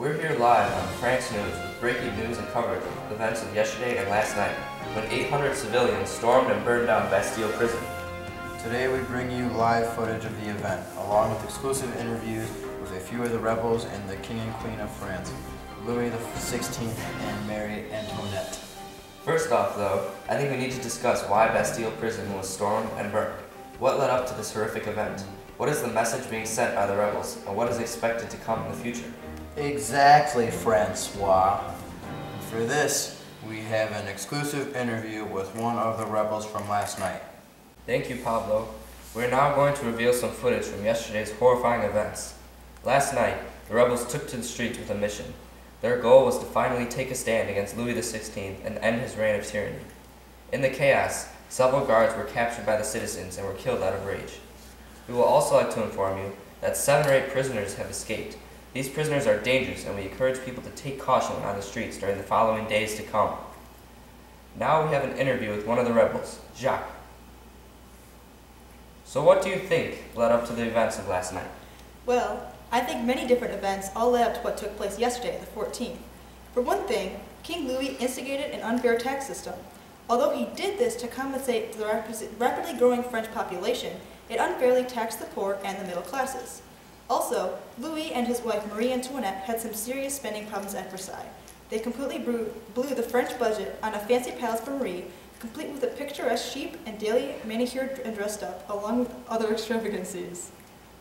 We're here live on France News with breaking news and coverage of events of yesterday and last night, when 800 civilians stormed and burned down Bastille prison. Today we bring you live footage of the event, along with exclusive interviews with a few of the rebels and the King and Queen of France, Louis XVI and Mary Antoinette. First off, though, I think we need to discuss why Bastille prison was stormed and burned. What led up to this horrific event? What is the message being sent by the rebels, and what is expected to come in the future? Exactly, Francois. For this, we have an exclusive interview with one of the rebels from last night. Thank you, Pablo. We're now going to reveal some footage from yesterday's horrifying events. Last night, the rebels took to the streets with a mission. Their goal was to finally take a stand against Louis XVI and end his reign of tyranny. In the chaos, several guards were captured by the citizens and were killed out of rage. We will also like to inform you that 7 or 8 prisoners have escaped. These prisoners are dangerous, and we encourage people to take caution on the streets during the following days to come. Now we have an interview with one of the rebels, Jacques. So what do you think led up to the events of last night? Well, I think many different events all led up to what took place yesterday, the 14th. For one thing, King Louis instigated an unfair tax system. Although he did this to compensate for the rapidly growing French population, it unfairly taxed the poor and the middle classes. Also, Louis and his wife Marie Antoinette had some serious spending problems at Versailles. They completely blew the French budget on a fancy palace for Marie, complete with a picturesque sheep and daily manicured and dressed up, along with other extravagancies.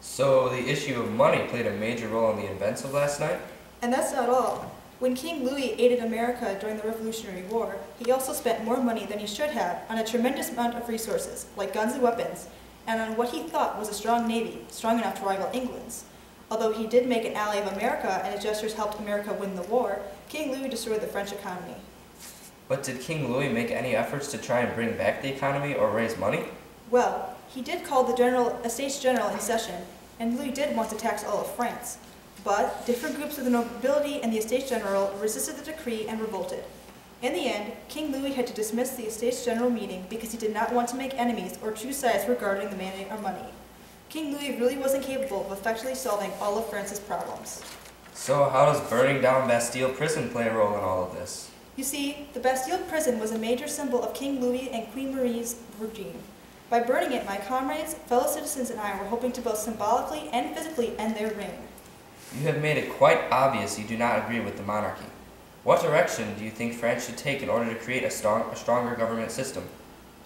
So the issue of money played a major role in the events of last night? And that's not all. When King Louis aided America during the Revolutionary War, he also spent more money than he should have on a tremendous amount of resources, like guns and weapons, and on what he thought was a strong navy, strong enough to rival England's. Although he did make an ally of America and his gestures helped America win the war, King Louis destroyed the French economy. But did King Louis make any efforts to try and bring back the economy or raise money? Well, he did call the Estates General in session, and Louis did want to tax all of France. But different groups of the nobility and the Estates General resisted the decree and revolted. In the end, King Louis had to dismiss the Estates General meeting because he did not want to make enemies or choose sides regarding the mandate of money. King Louis really wasn't capable of effectively solving all of France's problems. So how does burning down Bastille prison play a role in all of this? You see, the Bastille prison was a major symbol of King Louis and Queen Marie's regime. By burning it, my comrades, fellow citizens, and I were hoping to both symbolically and physically end their reign. You have made it quite obvious you do not agree with the monarchy. What direction do you think France should take in order to create a stronger government system?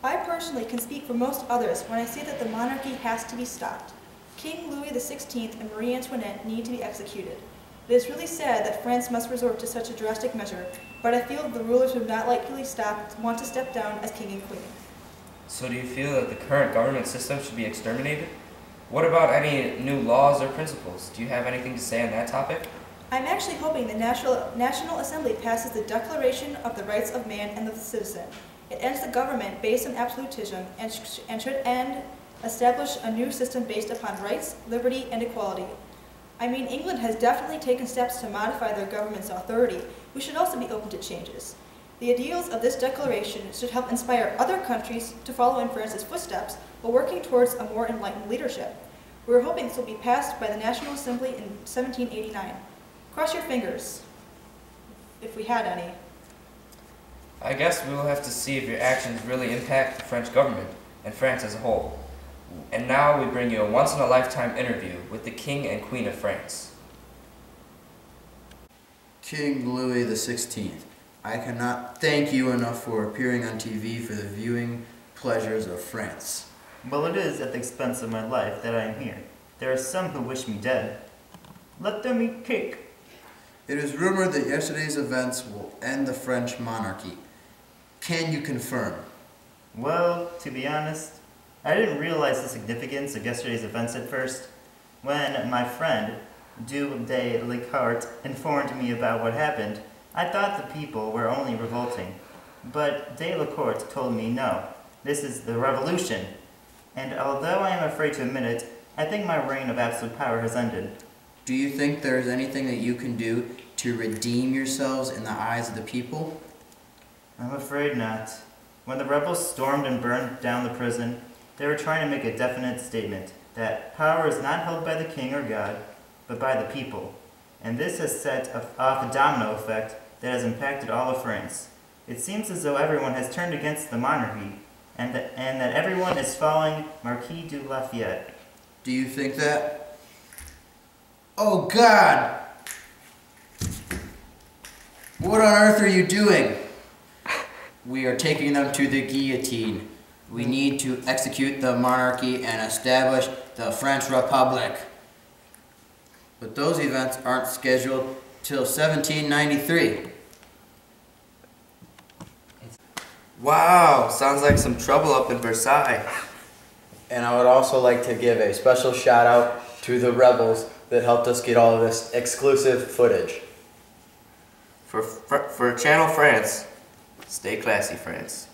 I personally can speak for most others when I say that the monarchy has to be stopped. King Louis XVI and Marie Antoinette need to be executed. It is really sad that France must resort to such a drastic measure, but I feel the rulers would not likely want to step down as king and queen. So do you feel that the current government system should be exterminated? What about any new laws or principles? Do you have anything to say on that topic? I'm actually hoping the National Assembly passes the Declaration of the Rights of Man and the Citizen. It ends the government based on absolutism and should establish a new system based upon rights, liberty, and equality. I mean, England has definitely taken steps to modify their government's authority. We should also be open to changes. The ideals of this declaration should help inspire other countries to follow in France's footsteps while working towards a more enlightened leadership. We're hoping this will be passed by the National Assembly in 1789. Cross your fingers, if we had any. I guess we will have to see if your actions really impact the French government and France as a whole. And now we bring you a once-in-a-lifetime interview with the King and Queen of France. King Louis XVI, I cannot thank you enough for appearing on TV for the viewing pleasures of France. Well, it is at the expense of my life that I am here. There are some who wish me dead. Let them eat cake. It is rumored that yesterday's events will end the French monarchy. Can you confirm? Well, to be honest, I didn't realize the significance of yesterday's events at first. When my friend, Duc de Lecart, informed me about what happened, I thought the people were only revolting. But de Lecart told me no, this is the revolution. And although I am afraid to admit it, I think my reign of absolute power has ended. Do you think there is anything that you can do to redeem yourselves in the eyes of the people? I'm afraid not. When the rebels stormed and burned down the prison, they were trying to make a definite statement that power is not held by the king or God, but by the people. and this has set off a domino effect that has impacted all of France. It seems as though everyone has turned against the monarchy, and that everyone is following Marquis de Lafayette. Do you think that? Oh God! What on earth are you doing? We are taking them to the guillotine. We need to execute the monarchy and establish the French Republic. But those events aren't scheduled till 1793. Wow, sounds like some trouble up in Versailles. And I would also like to give a special shout out to the rebels that helped us get all of this exclusive footage. For Channel France, stay classy, France.